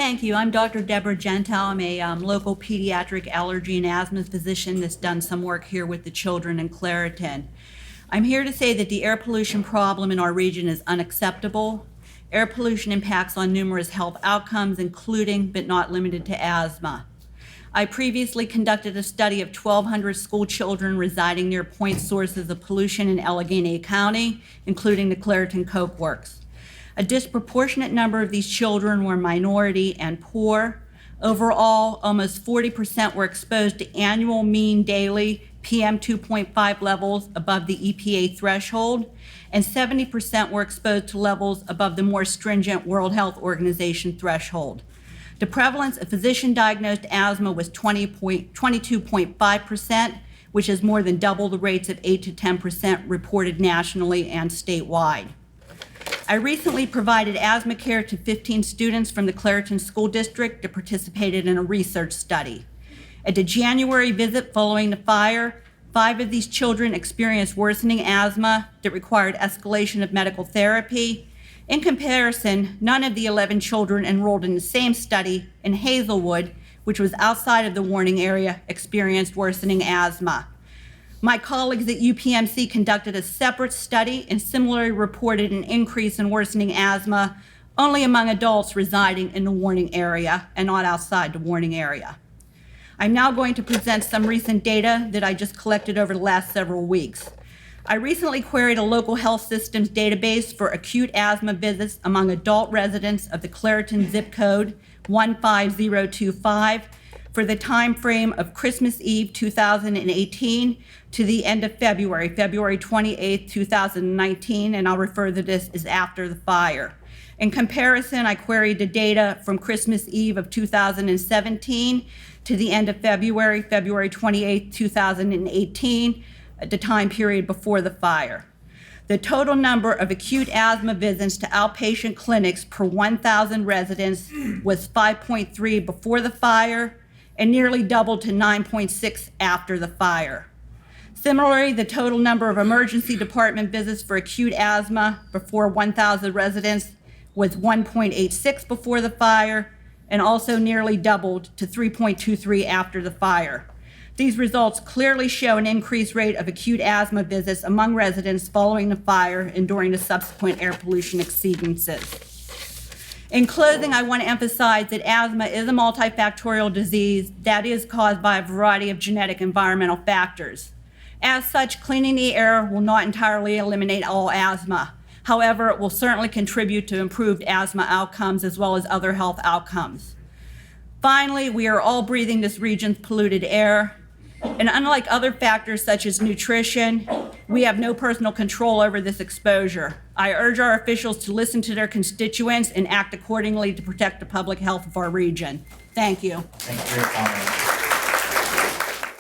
Thank you. I'm Dr. Deborah Gentile. I'm a local pediatric allergy and asthma physician that's done some work here with the children in Clairton. I'm here to say that the air pollution problem in our region is unacceptable. Air pollution impacts on numerous health outcomes, including but not limited to asthma. I previously conducted a study of 1,200 school children residing near point sources of pollution in Allegheny County, including the Clairton Coke Works. A disproportionate number of these children were minority and poor. Overall, almost 40% were exposed to annual mean daily PM 2.5 levels above the EPA threshold, and 70% were exposed to levels above the more stringent World Health Organization threshold. The prevalence of physician-diagnosed asthma was 22.5%, which is more than double the rates of 8 to 10% reported nationally and statewide. I recently provided asthma care to 15 students from the Clairton School District that participated in a research study. At the January visit following the fire, 5 of these children experienced worsening asthma that required escalation of medical therapy. In comparison, none of the 11 children enrolled in the same study in Hazelwood, which was outside of the warning area, experienced worsening asthma. My colleagues at UPMC conducted a separate study and similarly reported an increase in worsening asthma only among adults residing in the warning area and not outside the warning area. I'm now going to present some recent data that I just collected over the last several weeks. I recently queried a local health systems database for acute asthma visits among adult residents of the Clairton zip code 15025 for the time frame of Christmas Eve 2018 to the end of February 28, 2019, and I'll refer to this as after the fire. In comparison, I queried the data from Christmas Eve of 2017 to the end of February 28, 2018, at the time period before the fire. The total number of acute asthma visits to outpatient clinics per 1,000 residents was 5.3 before the fire and nearly doubled to 9.6 after the fire. Similarly, the total number of emergency department visits for acute asthma before 1,000 residents was 1.86 before the fire and also nearly doubled to 3.23 after the fire. These results clearly show an increased rate of acute asthma visits among residents following the fire and during the subsequent air pollution exceedances. In closing, I want to emphasize that asthma is a multifactorial disease that is caused by a variety of genetic environmental factors. As such, cleaning the air will not entirely eliminate all asthma. However, it will certainly contribute to improved asthma outcomes as well as other health outcomes. Finally, we are all breathing this region's polluted air. And unlike other factors such as nutrition, we have no personal control over this exposure. I urge our officials to listen to their constituents and act accordingly to protect the public health of our region. Thank you. Thank you for your comment.